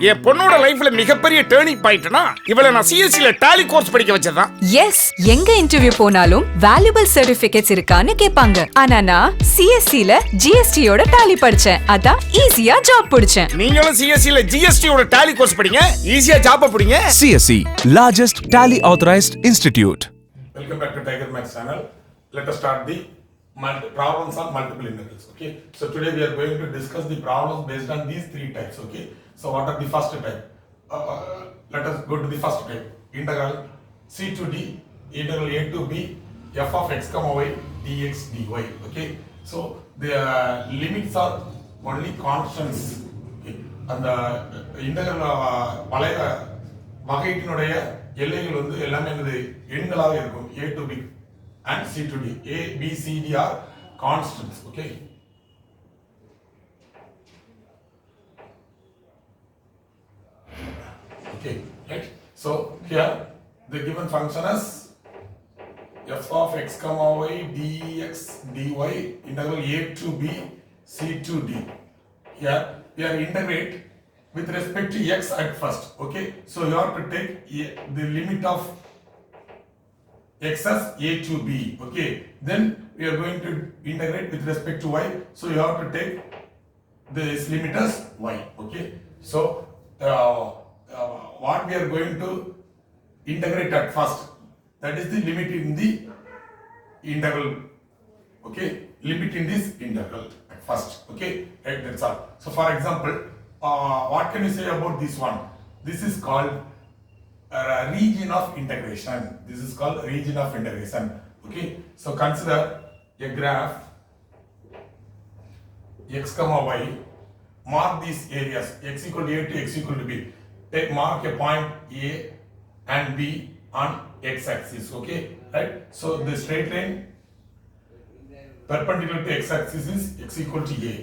என் பொண்ணோட லைஃப்ல மிகப்பெரிய டேர்னிங் பாயிண்ட்னா இவளை நான் சிஎஸ்சில டாலி கோர்ஸ் படிக்க வச்சதான். எஸ், எங்க இன்டர்வியூ போனாலும் வேல்யூபிள் சர்டிபிகேட்ஸ் இருக்கான்னு கேட்பாங்க. ஆனா நான் சிஎஸ்சில ஜிஎஸ்டியோட டாலி படிச்சேன். அதான் ஈஸியா ஜாப் பிடிச்சேன். நீங்களும் சிஎஸ்சில ஜிஎஸ்டியோட டாலி கோர்ஸ் படிங்க, ஈஸியா ஜாப் பிடிங்க. CSE, largest tally authorized institute. Welcome back to Tiger Max channel. Let us start the problems on multiple integrals. Okay. So today we are going to discuss the problems based on these three types. Okay. So what are the first type? Let us go to the first type. Integral c to d, integral a to b, f of x comma y dx dy. Okay. So the limits are only constants. Okay. And the integral பழைய வகையினுடைய எல்லைகள் வந்து எல்லாமே என்னது எண்களாக இருக்கும். a to b and c to d. a b c d are constants. Okay. Okay, right? So here the given function is f of x comma y dx dy integral a to b c to d. Here we are integrate with respect to x at first. Okay, so you have to take the limit of x as a to b. Okay, then we are going to integrate with respect to y. So you have to take this limit as y. Okay, so what we are going to integrate at first, that is the limit in the integral. Okay, limit in this integral at first. Okay, right, that's all. So for example, what can you say about this one? This is called region of integration. This is called region of integration. Okay, so consider a graph x comma y. Mark these areas x equal to a to x equal to b. Mark a point A and B on x-axis. Okay, right? So the straight line perpendicular to x-axis is x equal to A,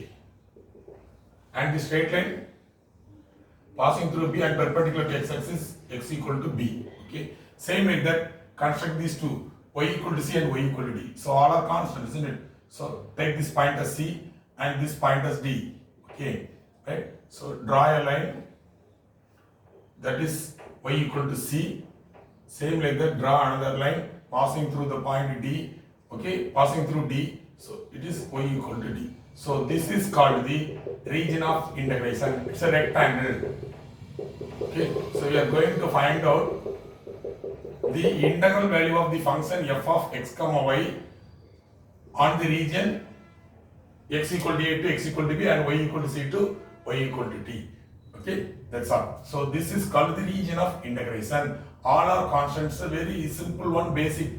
and the straight line passing through B and perpendicular to x-axis x equal to B. Okay, same like that. Construct these two, y equal to C and y equal to D. So all are constant, isn't it? So take this point as C and this point as D. Okay, right? So draw a line. That is y equal to C. Same like that, draw another line passing through the point D. Okay, passing through D. So it is y equal to D. So this is called the region of integration. It's a rectangle. Okay, so we are going to find out the integral value of the function f of x comma y on the region x equal to a to x equal to b and y equal to c to y equal to t. Okay, that's all. So this is called the region of integration. All are constants, a very simple one, basic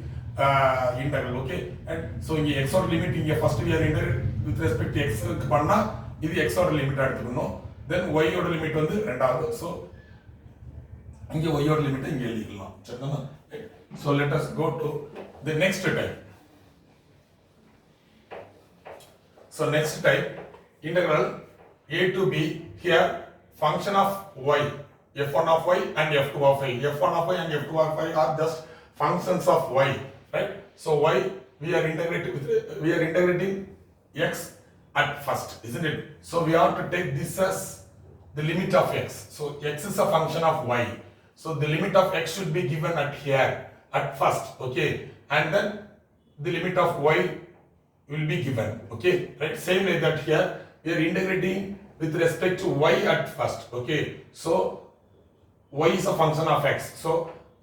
integral. Okay, and so in x or limit in first we are integrate with respect to x panna this x or limit எடுத்துக்கணும். Then y ஓட limit வந்து ரெண்டாவது. So இங்க y ஓட limit இங்க எழுதிக்கலாம். சரிதானா? So let us go to the next type. So next type, integral a to b. Here function of y, f1 of y and f2 of y. f1 of y and f2 of y are just functions of y, right? So y we are integrating x at first, isn't it? So we have to take this as the limit of x. So x is a function of y. So the limit of x should be given at here at first, okay? And then the limit of y will be given, okay? Right? Same like that here we are integrating with respect to y at first. Okay, so y is a function of x. So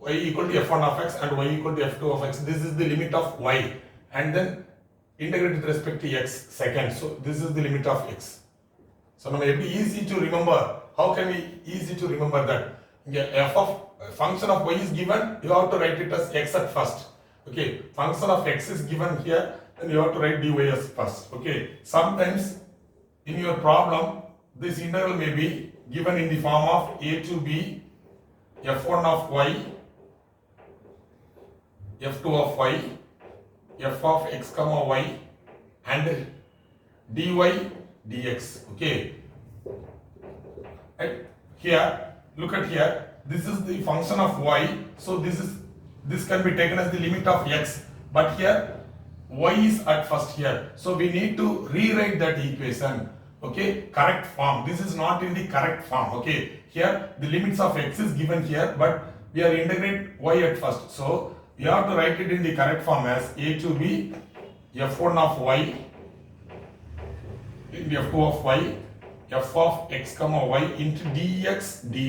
y equal to f1 of x and y equal to f2 of x. This is the limit of y, and then integrate with respect to x second. So this is the limit of x. So now it be easy to remember. How can we easy to remember that? F of function of y is given. You have to write it as x at first. Okay, function of x is given here, and you have to write dy as first. Okay, sometimes in your problem this integral may be given in the form of a to b, f1 of y, f2 of y, f of x comma y and dy dx. Okay, right? Here look at here, this is the function of y. So this can be taken as the limit of x, but here y is at first here. So we need to rewrite that equation. Okay, correct form. This is not in the correct form. Okay, here the limits of x is given here, but we are integrate y at first. So we have to write it in the correct form as a to b f1 of y into f2 of y, f of x comma y into dx dy.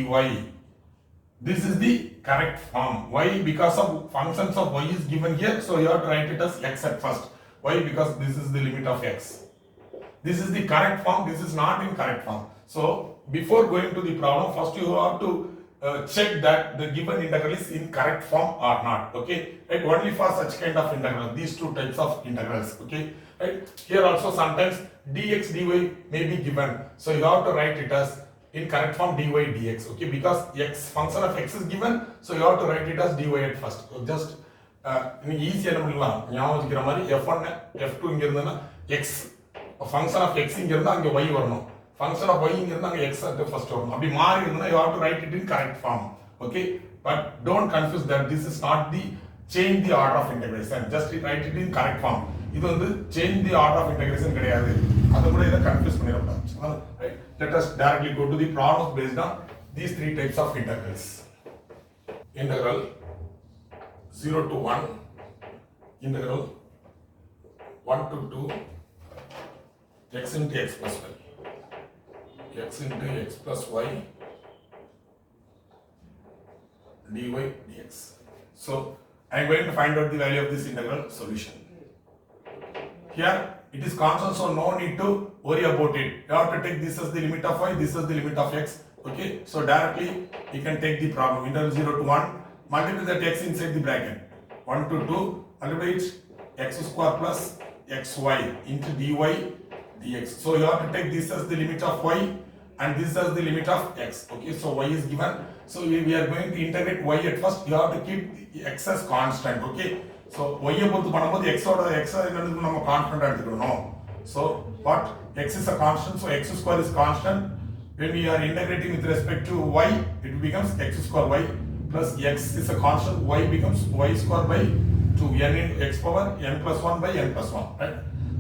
This is the correct form. Why? Because of functions of y is given here, so you have to write it as x at first. Why? Because this is the limit of x. This is the correct form, this is not in correct form. So before going to the problem, first you have to check that the given integral is in correct form or not. Okay, right? Only for such kind of integral, these two types of integrals. Okay, right? Here also sometimes dx dy may be given, so you have to write it as in correct form dy dx. Okay, because x function of x is given, so you have to write it as dy at first. So just நீங்க ஈஸியா என்ன பண்ணலாம், ஞாபகம் வச்சுக்கிற மாதிரி f1 f2 இங்க இருந்தனா x function of x இங்க இருந்தா அங்க y வரணும், function of y இங்க இருந்தா அங்க x at first வரணும். அப்படி மாறி இருந்தா you have to write it in correct form. Okay, but don't confuse that this is not the change the order of integration, just write it in correct form. இது வந்து change the order of integration கிடையாது, அது கூட இத confuse பண்ணிரக்கூடாது. Right, let us directly go to the problems based on these three types of integrals. Integral 0 to 1, integral 1 to 2, x into x plus y, x into x plus y, dy dx. So I am going to find out the value of this integral solution. Here it is constant, so no need to worry about it. You have to take this as the limit of y, this as the limit of x. Okay, so directly you can take the problem. Integral 0 to 1, multiply that x inside the bracket. 1 to 2, multiply it x square plus xy into dy dx. So you have to take this as the limit of y and this as the limit of x. Okay, so y is given. So we are going to integrate y at first. You have to keep x as constant. Okay, so y பொறுத்து பண்ணும்போது x ஓட x என்னன்னு நம்ம constant எடுத்துக்கணும். So what x is a constant, so x square is constant. When we are integrating with respect to y, it becomes x square y plus x is a constant, y becomes y square by 2, n into x power n plus 1 by n plus 1, right?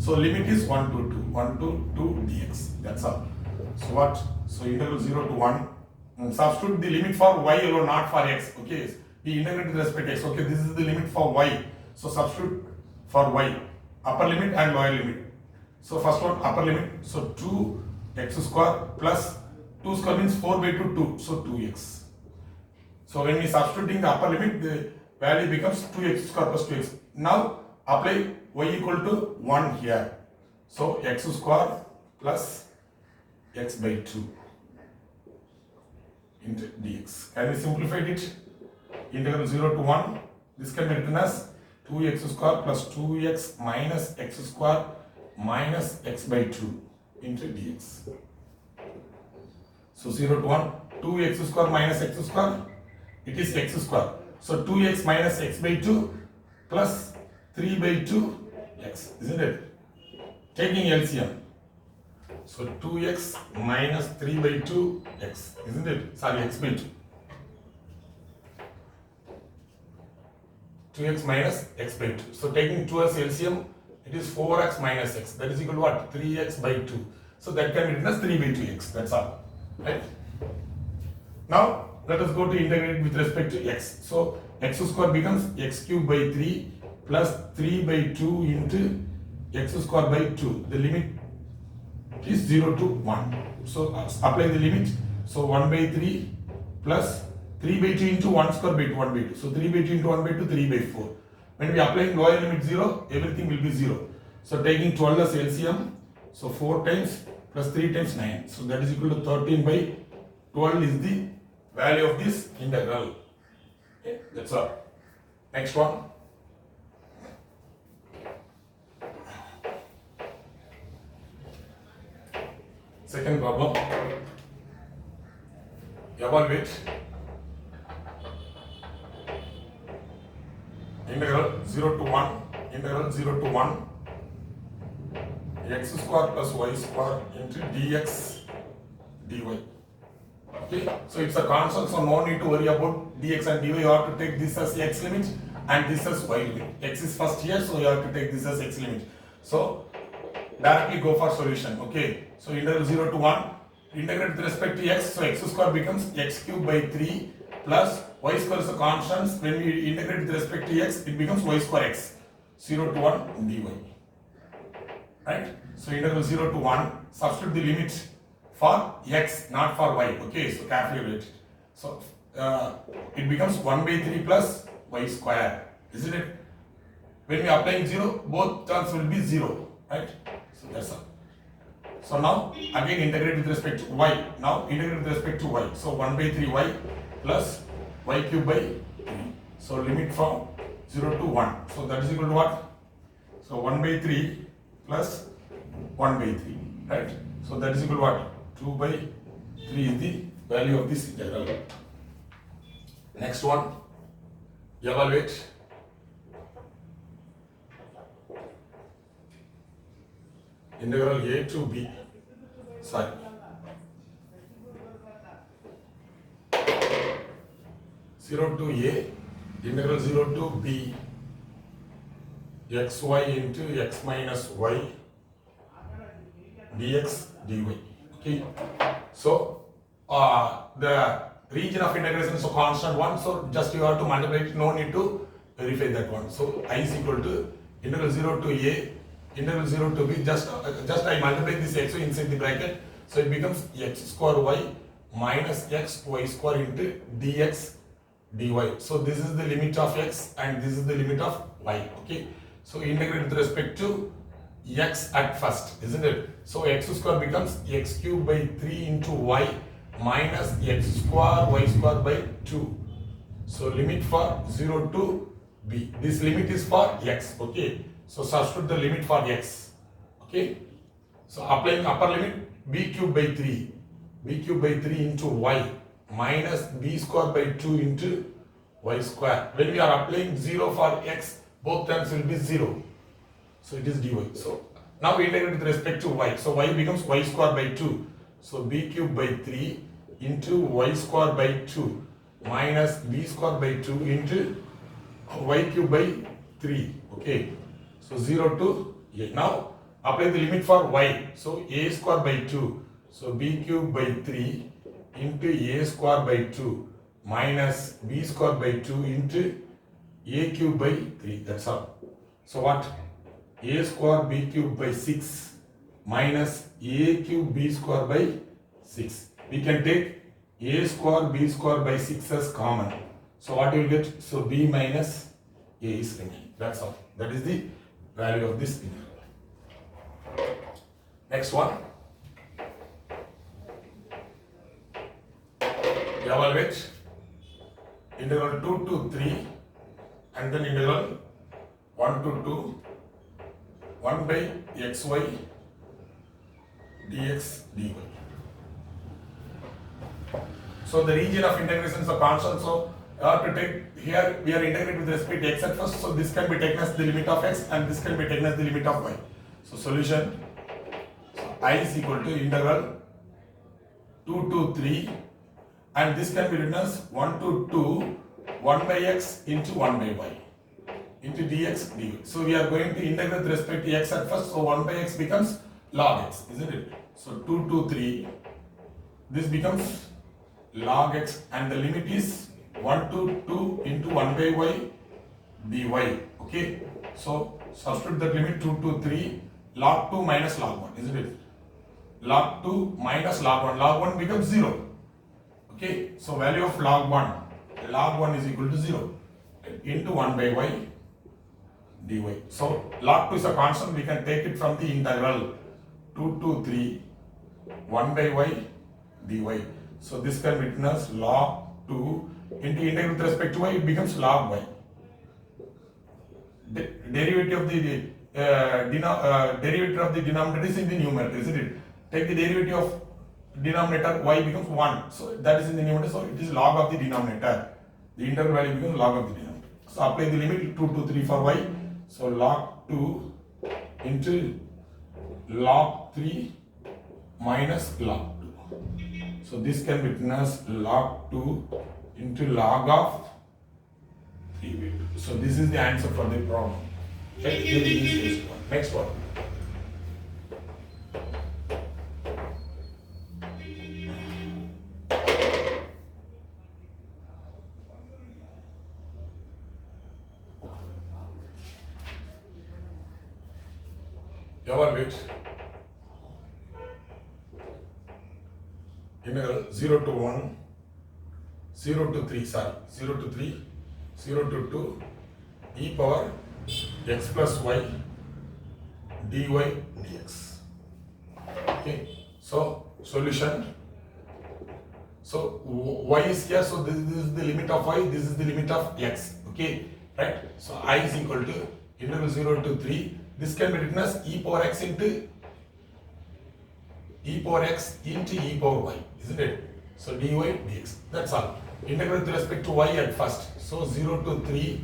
So limit is 1 to 2, 1 to 2 dx, that's all. So what? So integral 0 to 1, substitute the limit for y alone, not for x. Okay, we integrate with respect to x. Okay, this is the limit for y, so substitute for y, upper limit and lower limit. So first one, upper limit, so 2x square plus 2 square means 4 by 2, 2, so 2x. So when we substituting the upper limit, the value becomes 2x square plus 2x. Now apply y equal to 1 here. So x square plus x by 2 into dx. Can we simplify it? Integral 0 to 1, this can be written as 2x square plus 2x minus x square minus x by 2 into dx. So 0 to 1, 2x square minus x square, it is x square. So 2x minus x by 2 plus 3 by 2 x, isn't it? Taking LCM. So 2x minus 3 by 2 x, isn't it? Sorry, x by 2. 2x minus x by 2. So taking 2 as LCM, it is 4x minus x. That is equal to what? 3x by 2. So that can be written as 3 by 2x. That's all. Right? Now let us go to integrate with respect to x. So x square becomes x cube by 3 plus 3 by 2 into x square by 2. The limit is 0 to 1. So apply the limit. So 1 by 3 plus 3 by 2 into 1 square by 2, 1 by 2. So 3 by 2 into 1 by 2, 3 by 4. When we apply lower limit 0, everything will be 0. So taking 12 as LCM, so 4 times plus 3 times 9. So that is equal to 13 by 12 is the value of this integral. Okay, that's all. Next one. Second problem. Evaluate integral 0 to 1, integral 0 to 1, x square plus y square into dx dy. Okay, so it's a constant, so no need to worry about dx and dy. You have to take this as x limit and this as y limit. X is first here, so you have to take this as x limit. So directly go for solution. Okay, so integral 0 to 1, integrate with respect to x, so x square becomes x cube by 3 plus y square is a constant. When we integrate with respect to x, it becomes y square x, 0 to 1 dy. Right? So integral 0 to 1, substitute the limit for x, not for y. Okay, so calculate it. So it becomes 1 by 3 plus y square, isn't it? When we are applying 0, both terms will be 0, right? So that's all. So now again integrate with respect to y. Now integrate with respect to y. So 1 by 3y plus y cube by 3. So limit from 0 to 1. So that is equal to what? So 1 by 3 plus 1 by 3, right? So that is equal to what? 2 by 3 is the value of this integral. Next one, evaluate. Integral a to b, sorry, zero to a, integral 0 to b, xy into x minus y, dx dy. Okay, so the region of integration is a constant one, so just you have to multiply it, no need to verify that one. So I is equal to integral 0 to a, integral 0 to b, just I multiply this x inside the bracket, so it becomes x square y minus x y square into dx dy. So this is the limit of x and this is the limit of y. Okay, so integrate with respect to x at first, isn't it? So x square becomes x cube by 3 into y minus x square y square by 2. So limit for 0 to b. This limit is for x. Okay, so substitute the limit for x. Okay, so applying upper limit, b cube by 3, b cube by 3 into y minus b square by 2 into y square. When we are applying 0 for x, both terms will be 0. So it is dy. So now we integrate with respect to y. So y becomes y square by 2. So b cube by 3 into y square by 2 minus b square by 2 into y cube by 3. Okay, so 0 to a. Now apply the limit for y. So a square by 2. So b cube by 3 into a square by 2 minus b square by 2 into a cube by 3. That's all. So what? A square b cube by 6 minus a cube b square by 6. We can take a square b square by 6 as common. So what you will get? So b minus a is remaining. That's all. That is the value of this integral. Next one. Evaluate integral 2 to 3 and then integral 1 to 2, 1 by xy dx dy. So the region of integration is a constant, so you have to take, here we are integrating with respect to x at first, so this can be taken as the limit of x and this can be taken as the limit of y. So solution, so I is equal to integral 2 to 3 and this can be written as 1 to 2, 1 by x into 1 by y into dx dy. So we are going to integrate with respect to x at first, so 1 by x becomes log x, isn't it? So 2 to 3, this becomes log x and the limit is 1 to 2 into 1 by y dy. Okay, so substitute the limit 2 to 3, log 2 minus log 1, isn't it? Log 2 minus log 1 becomes 0. Okay, so value of log 1 is equal to 0 into 1 by y dy. So log 2 is a constant, we can take it from the integral 2 to 3, 1 by y dy. So this can be written as log 2 into integral with respect to y, it becomes log y. Derivative of the derivative of the denominator is in the numerator, isn't it? Take the derivative of denominator, y becomes 1. So that is in the numerator, so it is log of the denominator. The integral value becomes log of the denominator. So apply the limit 2 to 3 for y. So log 2 into log 3 minus log 2. So this can be written as log 2 into log of 3 by 2. So this is the answer for the problem. Okay, here is the easiest one. Next one. evaluate integral 0 to 1, 0 to 3, 0 to 3, 0 to 2, e power x plus y dy dx. Okay, so solution. So y is here, so this is the limit of y, this is the limit of x. Okay, right? So I is equal to integral 0 to 3. This can be written as e power x into e power y, isn't it? So dy dx. That's all. Integral with respect to y at first. So 0 to 3.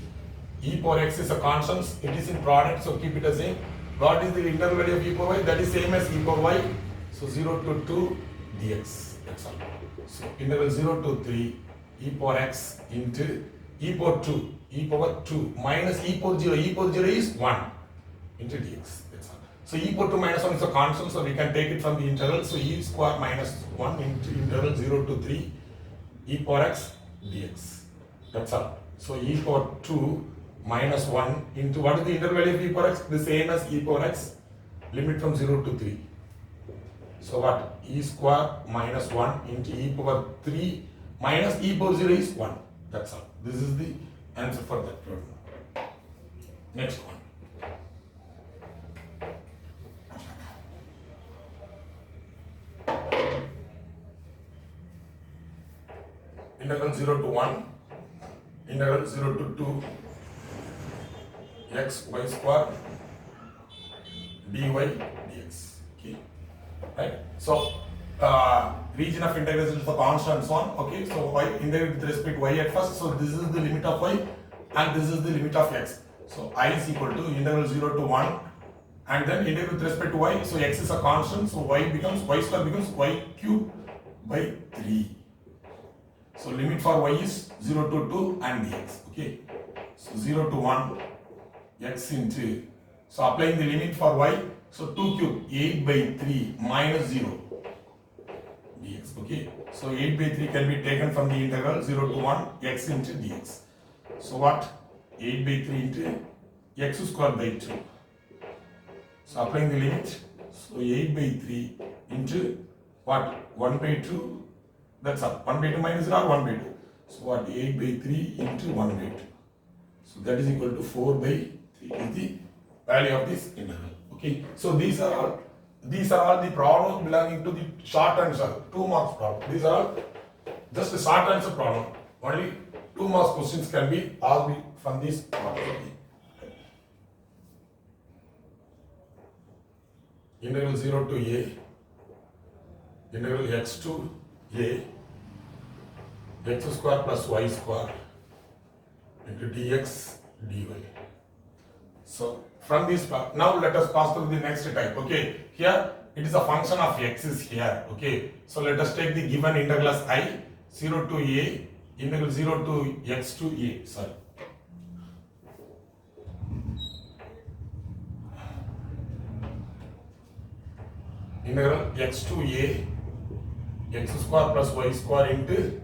E power x is a constant. It is in product, so keep it as same. What is the integral value of e power y? That is same as e power y. So 0 to 2 dx. That's all. So integral 0 to 3 e power x into e power 2 minus e power 0. E power 0 is 1 into dx. That's all. So e power 2 minus 1 is a constant, so we can take it from the integral. So e square minus 1 into integral 0 to 3 e power x dx. That's all. So e power 2 minus 1 into what is the integral value of e power x? The same as e power x, limit from 0 to 3. So what? E square minus 1 into e power 3 minus e power 0 is 1. That's all. This is the answer for that problem. Next one. Integral 0 to 1, integral 0 to 2, x y square dy dx. Okay, right? So region of integration is the constant and so on. Okay, so y integrate with respect to y at first. So this is the limit of y and this is the limit of x. So I is equal to integral 0 to 1 and then integrate with respect to y. So x is a constant. So y square becomes y cube by 3. So limit for y is 0 to 2 and dx. Okay, so 0 to 1 x into, so applying the limit for y, so 2 cube 8 by 3 minus 0 dx. Okay, so 8 by 3 can be taken from the integral 0 to 1 x into dx. So what? 8 by 3 into x square by 2. So applying the limit, so 8 by 3 into what? 1 by 2. That's all. 1 by 2 minus 0 or 1 by 2. So what? 8 by 3 into 1 by 2. So that is equal to 4 by 3 is the value of this integral. Okay. So these are all the problems belonging to the short answer 2 marks problem. These are all just a short answer problem. Only 2 marks questions can be asked from this problem. Integral 0 to a, integral x to a, x square plus y square into dx dy. So from this part, now let us pass to the next type. Okay, here it is a function of x is here. Okay, so let us take the given integral as I 0 to a, integral 0 to x to a. Sorry. Integral x to a, x square plus y square into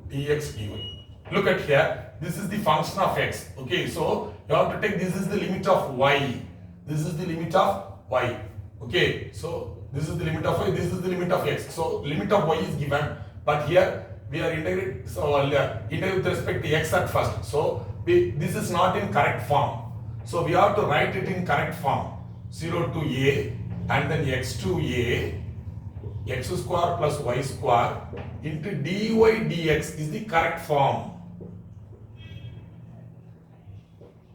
dx dy. Look at here, this is the function of x. Okay, so you have to take, this is the limit of y. This is the limit of y. Okay, so this is the limit of y, this is the limit of x. So limit of y is given, but here we are integrating, so integrate with respect to x at first. So this is not in correct form. So we have to write it in correct form. 0 to a and then x to a, x square plus y square into dy dx is the correct form.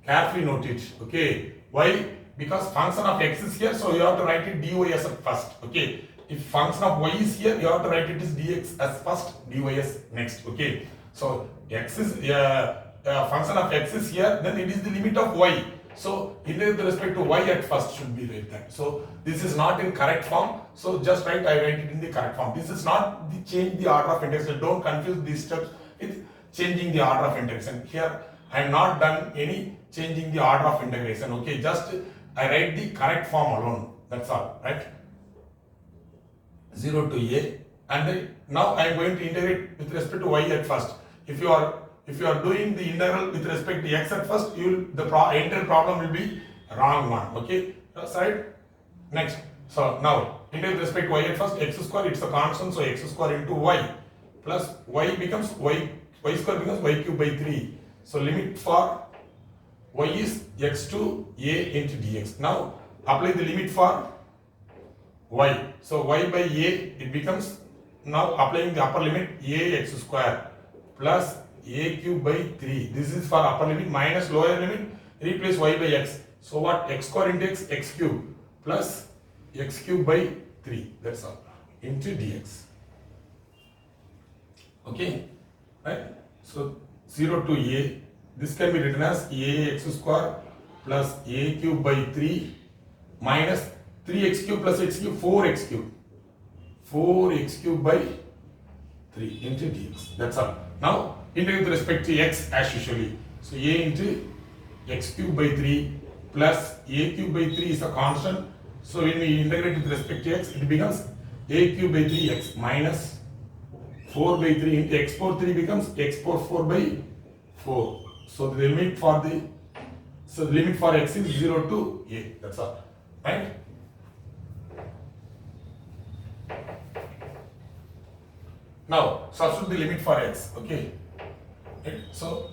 Carefully note it. Okay, why? Because function of x is here, so you have to write it dy as first. Okay, if function of y is here, you have to write it as dx as first, dy as next. Okay, so x is function of x is here, then it is the limit of y. So integrate with respect to y at first should be like that. So this is not in correct form. So just I write it in the correct form. This is not the change the order of integration. Don't confuse these steps with changing the order of integration. Here I am not done any changing the order of integration. Okay, just I write the correct form alone. That's all, right? 0 to a, and then now I am going to integrate with respect to y at first. If you are doing the integral with respect to x at first, the entire problem will be wrong one. Okay, side Next, so now integrate with respect to y at first, x square, it's a constant, so x square into y plus y becomes y square becomes y cube by 3. So limit for y is x to a into dx. Now apply the limit for y. So y by a, it becomes, now applying the upper limit, a x square plus a cube by 3. This is for upper limit minus lower limit, replace y by x. So what? X square into x cube plus x cube by 3. That's all. Into dx. Okay? Right? So 0 to a. This can be written as a x square plus a cube by 3 minus 3x cube plus x cube, 4x cube. 4x cube by 3 into dx. That's all. Now integrate with respect to x as usually. So a into x cube by 3 plus a cube by 3 is a constant. So when we integrate with respect to x, it becomes a cube by 3x minus 4 by 3 into x power 3 becomes x power 4 by 4. So the limit for x is 0 to a. That's all. Right? Now substitute the limit for x. Okay. Right? So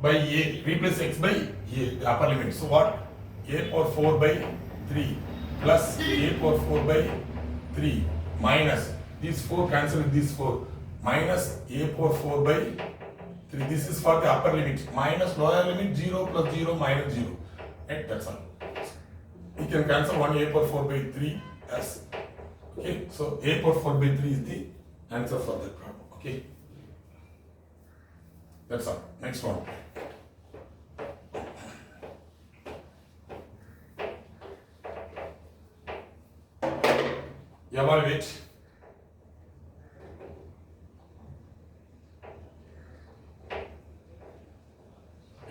by a, replace x by a, the upper limit. So what? A power 4 by 3 plus a power 4 by 3 minus these 4 cancel with these 4 minus a power 4 by 3. This is for the upper limit minus lower limit 0 plus 0 minus 0. Right? That's all. We can cancel 1 a power 4 by 3 as, okay. So a power 4 by 3 is the answer for that problem. Okay. That's all. Next one. Evaluate.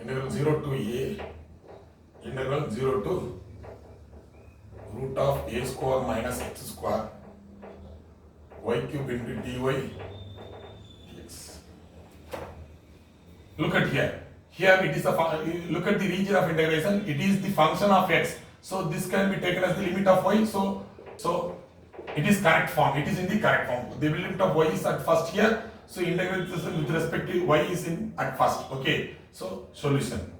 Integral 0 to a, integral 0 to root of a square minus x square y cube into dy dx. Look at here. Here it is look at the region of integration. It is the function of x. So this can be taken as the limit of y. So it is correct form. It is in the correct form. The limit of y is at first here. So integrate this with respect to y is in at first. Okay. So solution.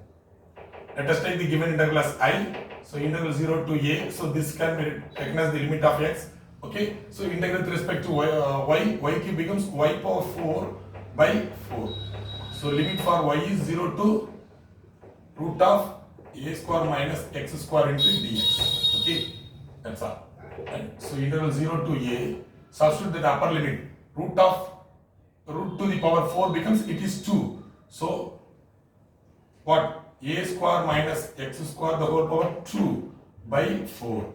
Let us take the given integral as I. So integral 0 to a. So this can be taken as the limit of x. Okay. So integrate with respect to y cube becomes y power 4 by 4. So limit for y is 0 to root of a square minus x square into dx. Okay. That's all. Right. So integral 0 to a, substitute the upper limit, root to the power 4 becomes, it is 2. So what? A square minus x square the whole power 2 by 4.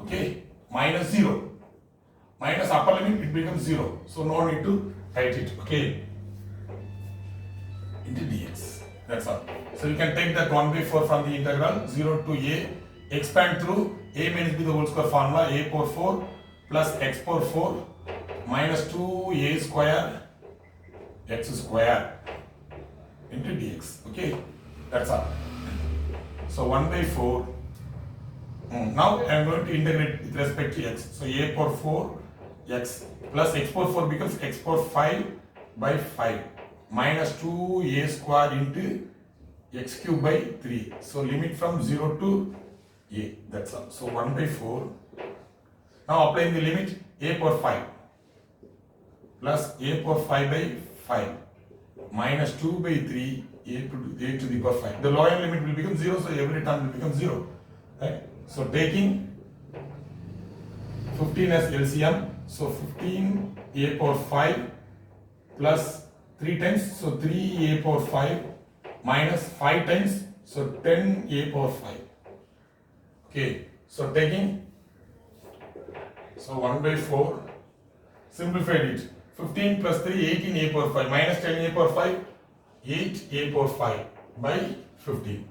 Okay, minus 0. Minus upper limit, it becomes 0. So no need to write it. Okay, into dx. That's all. So you can take that 1 by 4 from the integral 0 to a, expand through a minus b the whole square formula, a power 4 plus x power 4 minus 2a square x square into dx. Okay, that's all. So 1 by 4. Now I am going to integrate with respect to x. So a power 4 x plus x power 4 becomes x power 5 by 5 minus 2a square into x cube by 3. So limit from 0 to a. That's all. So 1 by 4. Now applying the limit, a power 5 plus a power 5 by 5 minus 2 by 3 a to the power 5. The lower limit will become 0, so every term will become 0. Right? So taking 15 as LCM, so 15 a power 5 plus 3 times, so 3 a power 5 minus 5 times, so 10 a power 5. Okay, so taking, so 1 by 4, simplified it, 15 plus 3, 18 a power 5 minus 10 a power 5, 8 a power 5 by 15.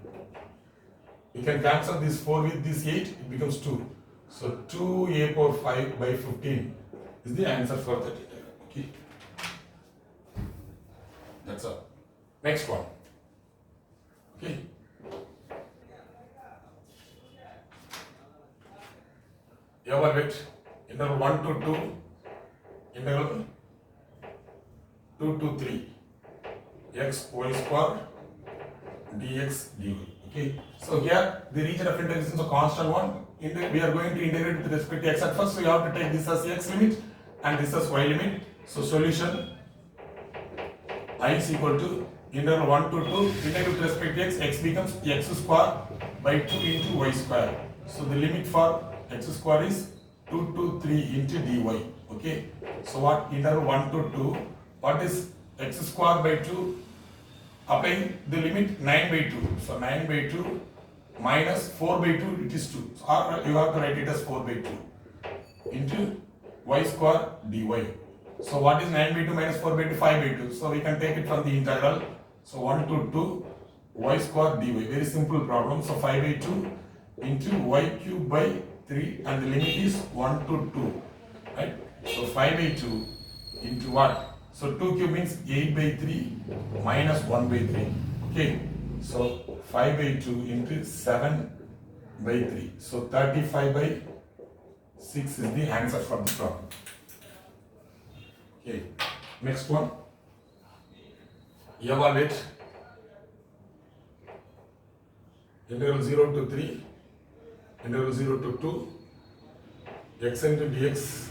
You can cancel this 4 with this 8, it becomes 2. So 2 a power 5 by 15 is the answer for that. Okay, that's all. Next one. Okay. evaluate integral 1 to 2, integral 2 to 3, x y square dx dy. Okay, so here the region of integration is a constant one. We are going to integrate with respect to x at first, so you have to take this as x limit and this as y limit. So solution I is equal to integral 1 to 2, integrate with respect to x, x becomes x square by 2 into y square. So the limit for x square is 2 to 3 into dy. Okay, so what integral 1 to 2, what is x square by 2? Applying the limit 9 by 2. So 9 by 2 minus 4 by 2, it is 2. So you have to write it as 4 by 2 into y square dy. So what is 9 by 2 minus 4 by 2? 5 by 2. So we can take it from the integral. So 1 to 2 y square dy. Very simple problem. So 5 by 2 into y cube by 3 and the limit is 1 to 2. Right? So 5 by 2 into what? So 2 cube means 8 by 3 minus 1 by 3. Okay. So 5 by 2 into 7 by 3. So 35 by 6 is the answer for the problem. Okay. Next one. Evaluate integral 0 to 3, integral 0 to 2, x into dx.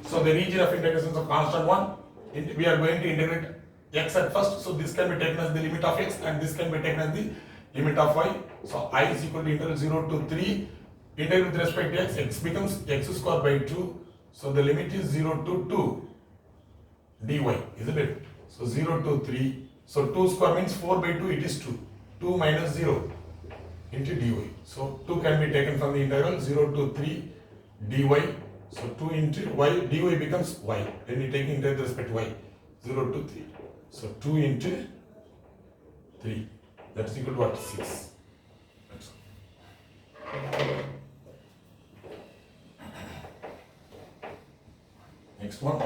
So the region of integration is a constant one. We are going to integrate x at first. So this can be taken as the limit of x and this can be taken as the limit of y. So I is equal to integral 0 to 3. Integrate with respect to x, x becomes x square by 2. So the limit is 0 to 2 dy, isn't it? So 0 to 3. So 2 square means 4 by 2, it is 2. 2 minus 0 into dy. So 2 can be taken from the integral 0 to 3 dy. So 2 into y, dy becomes y. When you take into respect to y, 0 to 3. So 2 into 3, that is equal to what? 6. That's all. Next one.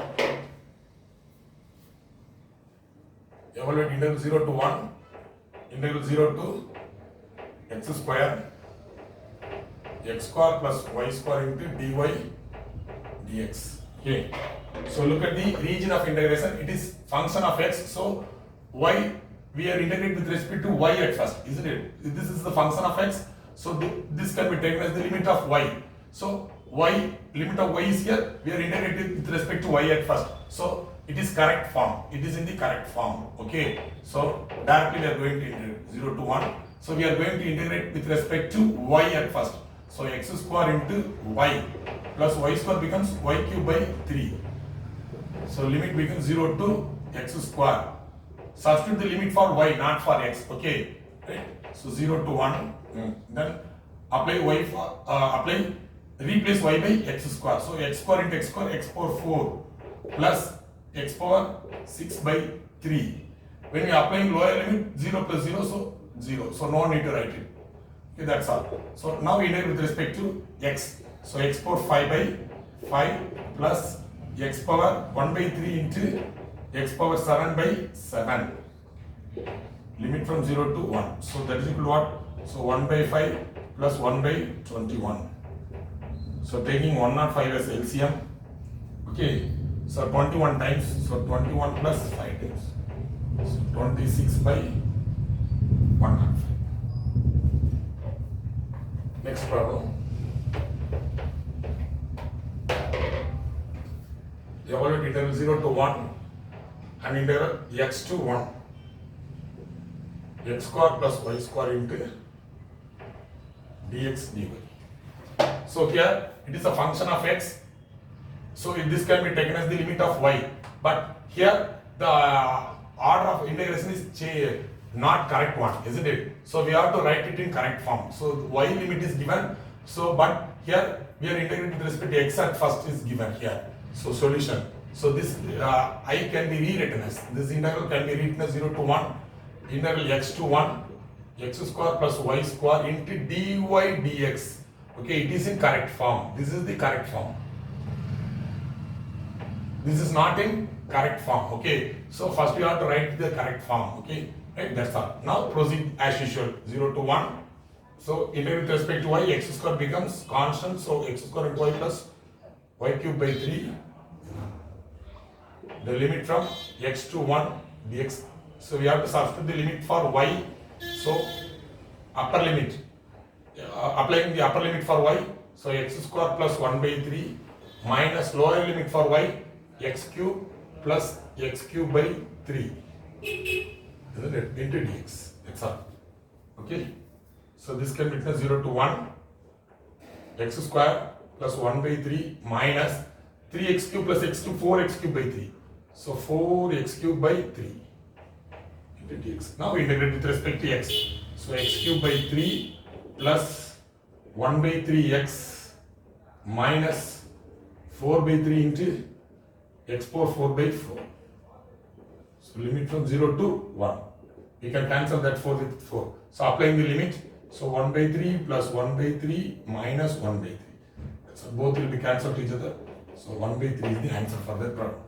Evaluate integral 0 to 1, integral 0 to x square, x square plus y square into dy dx. Okay. So look at the region of integration. It is function of x. So y, we are integrating with respect to y at first, isn't it? This is the function of x. So this can be taken as the limit of y. So y, limit of y is here. We are integrating with respect to y at first. So it is correct form. It is in the correct form. Okay. So directly we are going to integrate 0 to 1. So we are going to integrate with respect to y at first. So x square into y plus y square becomes y cube by 3. So limit becomes 0 to x square. Substitute the limit for y, not for x. Okay. Right? So 0 to 1. Then apply y for replace y by x square. So x square into x square, x power 4 plus x power 6 by 3. When we are applying lower limit, 0 plus 0, so 0. So no need to write it. Okay, that's all. So now we integrate with respect to x. So x power 5 by 5 plus x power 1 by 3 into x power 7 by 7. Limit from 0 to 1. So that is equal to what? So 1 by 5 plus 1 by 21. So taking 105 as LCM. Okay. So 21 times. So 21 plus 5 times. So 26 by 105. Next problem. Evaluate integral 0 to 1 and integral x to 1. X square plus y square into dx dy. So here it is a function of x. So this can be taken as the limit of y. But here the order of integration is not correct one, isn't it? So we have to write it in correct form. So the y limit is given. So but here we are integrating with respect to x at first is given here. So solution. So this I can be rewritten as, this integral can be written as 0 to 1, integral x to 1, x square plus y square into dy dx. Okay, it is in correct form. This is the correct form. This is not in correct form. Okay, so first you have to write the correct form. Okay, right, that's all. Now proceed as usual. 0 to 1, So integrate with respect to y, x square becomes constant. So x square into y plus y cube by 3. The limit from x to 1 dx. So we have to substitute the limit for y. So upper limit, applying the upper limit for y. So x square plus 1 by 3 minus lower limit for y, x cube plus x cube by 3. Isn't it? Into dx. That's all. Okay. So this can be written as 0 to 1. X square plus 1 by 3 minus 3x cube plus x cube, 4x cube by 3. So 4x cube by 3 into dx. Now we integrate with respect to x. So x cube by 3 plus 1 by 3x minus 4 by 3 into x power 4 by 4. So limit from 0 to 1. We can cancel that 4 with 4. So applying the limit. So 1 by 3 plus 1 by 3 minus 1 by 3. So both will be cancelled to each other. So 1 by 3 is the answer for that problem.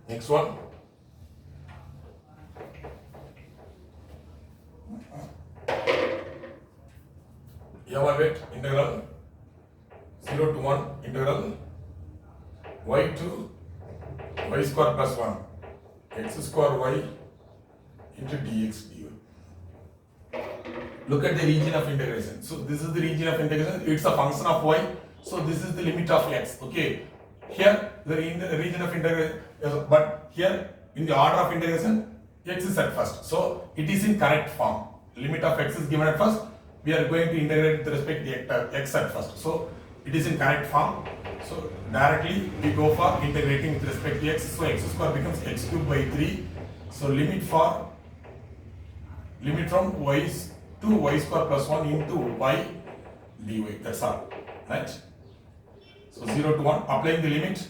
Next one. Evaluate integral 0 to 1 integral y to y square plus 1 x square y into dx dy. Look at the region of integration. So this is the region of integration. It's a function of y. So this is the limit of x. Okay. Here the region of integration, but here in the order of integration, x is at first. So it is in correct form. Limit of x is given at first. We are going to integrate with respect to x at first. So it is in correct form. So directly we go for integrating with respect to x. So x square becomes x cube by 3. So limit from y to y square plus 1 into y dy. That's all. Right? So 0 to 1. Applying the limit,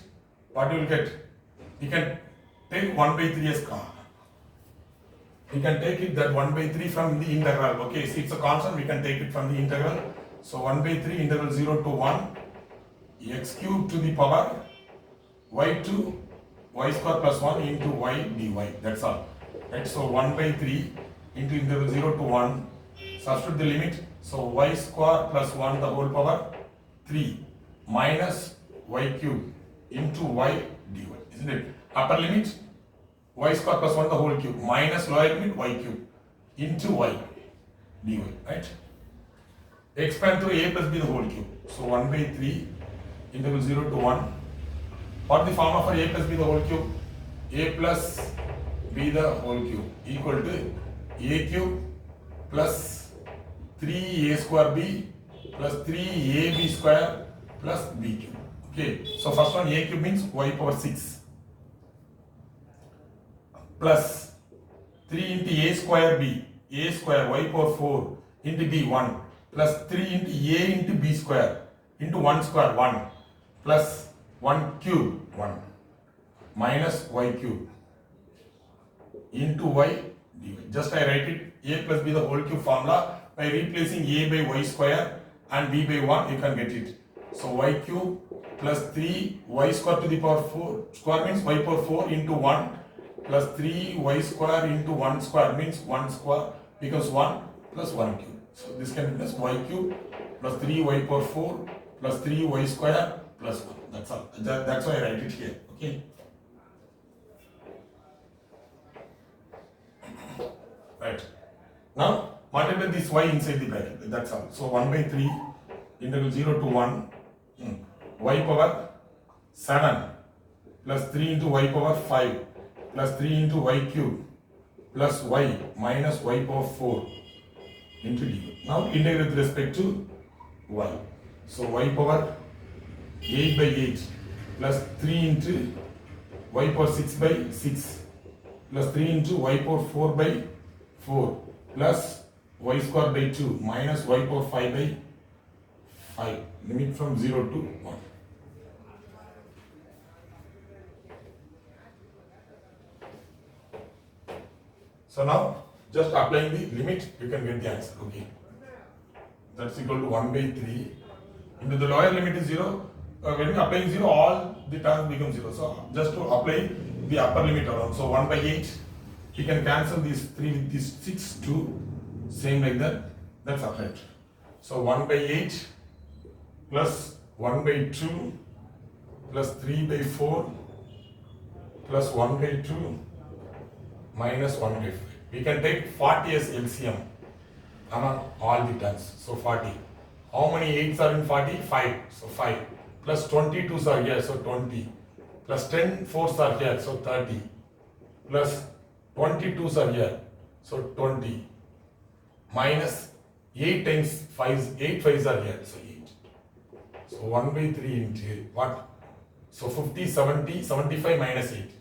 what you will get? You can take 1 by 3 as constant. We can take it that 1 by 3 from the integral. Okay, see it's a constant, we can take it from the integral. So 1 by 3 integral 0 to 1 x cube to the power y to y square plus 1 into y dy. That's all. Right, so 1 by 3 into integral 0 to 1. Substitute the limit. So y square plus 1 the whole power 3 minus y cube into y dy. Isn't it? Upper limit y square plus 1 the whole cube minus lower limit y cube into y dy. Right? Expand through a plus b the whole cube. So 1 by 3 integral 0 to 1. What the formula for a plus b the whole cube? A plus b the whole cube equal to a cube plus 3a square b plus 3ab square plus b cube. Okay, so first one a cube means y power 6 plus 3 into a square b, a square y power 4 into b 1 plus 3 into a into b square into 1 square 1 plus 1 cube 1 minus y cube into y dy. Just I write it a plus b the whole cube formula. By replacing a by y square and b by 1 you can get it. So y cube plus 3 y square to the power 4 square means y power 4 into 1 plus 3 y square into 1 square means 1 square becomes 1 plus 1 cube. So this can be as y cube plus 3 y power 4 plus 3 y square plus 1. That's all. That's why I write it here. Okay. Right. Now multiply this y inside the bracket. That's all. So 1 by 3 integral 0 to 1 y power 7 plus 3 into y power 5 plus 3 into y cube plus y minus y power 4 into dy. Now integrate with respect to y. So y power 8 by 8 plus 3 into y power 6 by 6 plus 3 into y power 4 by 4 plus y square by 2 minus y power 5 by 5. Limit from 0 to 1. So now just applying the limit you can get the answer. Okay. That's equal to 1 by 3 into the lower limit is 0. When you applying 0 all the terms become 0. So just to apply the upper limit around. So 1 by 8 We can cancel these 3 with these 6, 2, same like that. That's upright. So 1 by 8 plus 1 by 2 plus 3 by 4 plus 1 by 2 minus 1 by 5. We can take 40 as LCM among all the terms. So 40. How many 8s are in 40? 5. So 5. Plus 22s are here, so 20. Plus 10 4s are here, so 30. Plus 22s are here, so 20. Minus 8 times 5, 8 5s are here, so 8. So 1 by 3 into what? So 50, 70, 75 minus 8.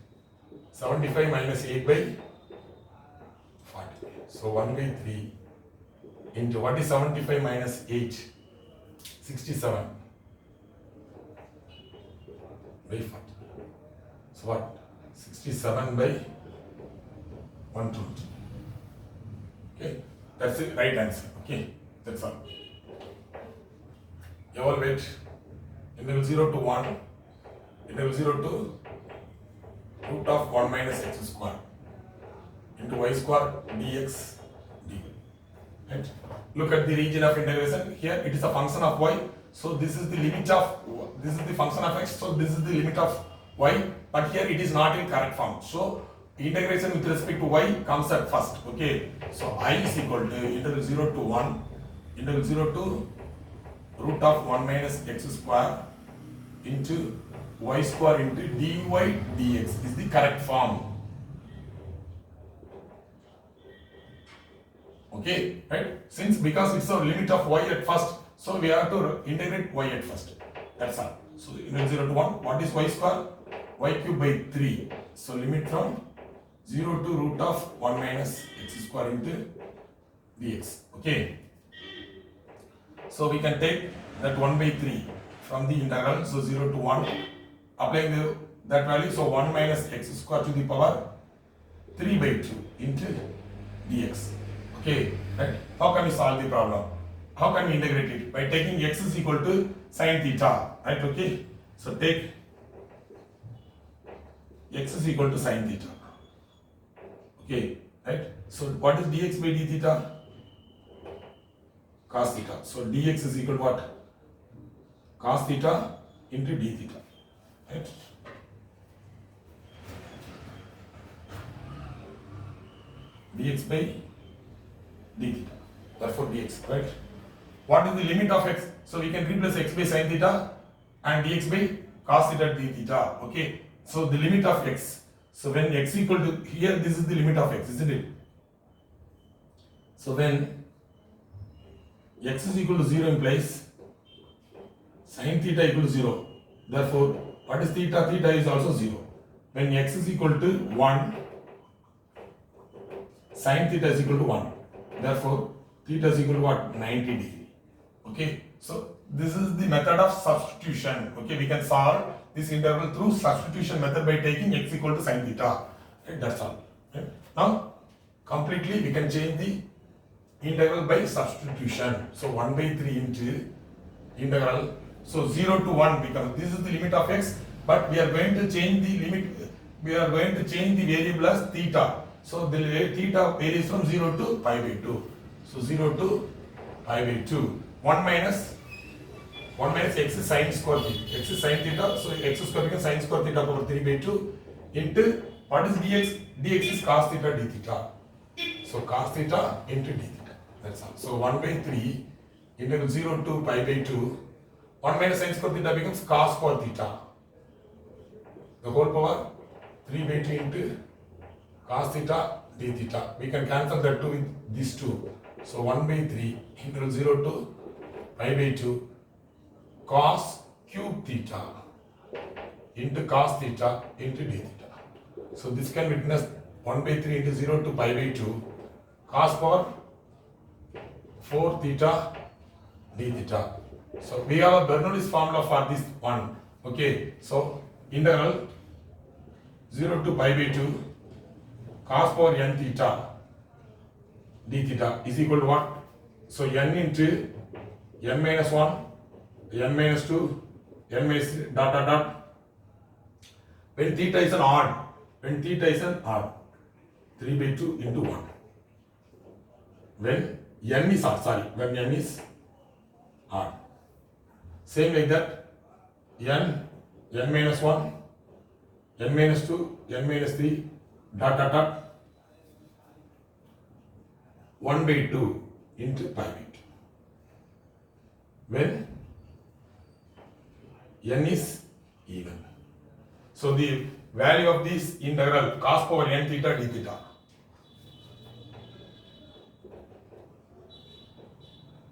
75 minus 8 by 40. So 1 by 3 into what is 75 minus 8? 67 by 40. So what? 67 by 120. Okay, that's the right answer. Okay, that's all. Evaluate interval 0 to 1, interval 0 to root of 1 minus x square into y square dx dy. Right? Look at the region of integration. Here it is a function of y. So this is the limit of, this is the function of x. So this is the limit of y. But here it is not in correct form. So integration with respect to y comes at first. Okay. So I is equal to integral 0 to 1, integral 0 to root of 1 minus x square into y square into dy dx is the correct form. Okay, right? Since because it's a limit of y at first, so we have to integrate y at first. That's all. So integral 0 to 1, what is y square? Y cube by 3. So limit from 0 to root of 1 minus x square into dx. Okay. So we can take that 1 by 3 from the integral. So 0 to 1, applying that value. So 1 minus x square to the power 3 by 2 into dx. Okay, right? How can we solve the problem? How can we integrate it? By taking x is equal to sine theta, right? Okay, so take x is equal to sine theta. Okay, right? So what is dx by d theta? Cos theta. So dx is equal to what? Cos theta into d theta, right? Dx by d theta. Therefore dx, right? What is the limit of x? So we can replace x by sin theta and dx by cos theta d theta. Okay. So the limit of x. So when x equal to, here this is the limit of x, isn't it? So when x is equal to 0 implies sin theta equal to 0. Therefore, what is theta? Theta is also 0. When x is equal to 1, sin theta is equal to 1. Therefore, theta is equal to what? 90 degree. Okay. So this is the method of substitution. Okay. We can solve this interval through substitution method by taking x equal to sin theta. Right? That's all. Right? Now, completely we can change the integral by substitution. So 1 by 3 into integral. So 0 to 1 becomes, this is the limit of x, but we are going to change the limit, we are going to change the variable as theta. So the theta varies from 0 to pi by 2. So 0 to pi by 2. 1 minus x is sin square theta. X is sin theta. So x square becomes sin square theta over 3 by 2 into what is dx? Dx is cos theta d theta. So cos theta into d theta. That's all. So 1 by 3 integral 0 to pi by 2. 1 minus sin square theta becomes cos square theta. The whole power 3 by 2 into cos theta d theta. We can cancel that 2 with these 2. So 1 by 3 integral 0 to pi by 2 cos cube theta into cos theta into d theta. So this can be written as 1 by 3 into 0 to pi by 2 cos power 4 theta d theta. So we have a Bernoulli's formula for this one. Okay. So integral 0 to pi by 2 cos power n theta d theta is equal to what? So n into n minus 1, n minus 2, n minus dot dot dot. When theta is an odd, 3 by 2 into 1. When n is odd, sorry, when n is odd. Same like that, n minus 1, n minus 2, n minus 3, dot dot dot, 1 by 2 into pi by 2. When n is even. So the value of this integral cos power n theta d theta.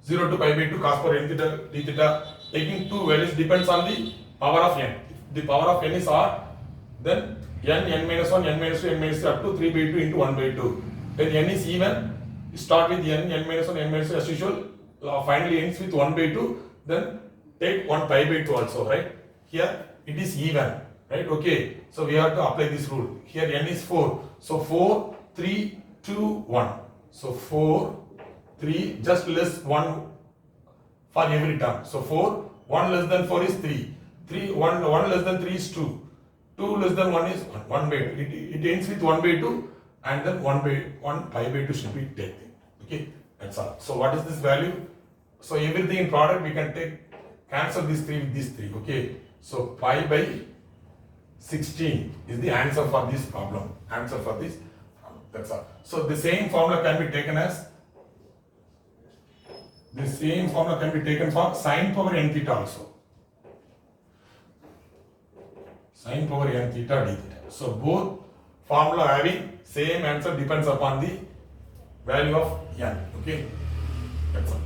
0 to pi by 2 cos power n theta d theta, taking two values depends on the power of n. If the power of n is odd, then n minus 1, n minus 2, n minus 3 up to 3 by 2 into 1 by 2. When n is even, you start with n minus 1, n minus 2 as usual, finally ends with 1 by 2, then take 1 pi by 2 also, right? Here it is even, right? Okay, so we have to apply this rule. Here n is 4, so 4, 3, 2, 1. So 4, 3, just less 1 for every term. So 4, 1 less than 4 is 3. 1 less than 3 is 2. 2 less than 1 is 1 by 2. It ends with 1 by 2 and then 1 pi by 2 should be taken. Okay, that's all. So what is this value? So everything in product we can cancel this 3 with this 3. Okay, so pi by 16 is the answer for this problem. That's all. So the same formula can be taken for sin power n theta also. Sin power n theta d theta. So both formula having same answer depends upon the value of n. Okay, that's all.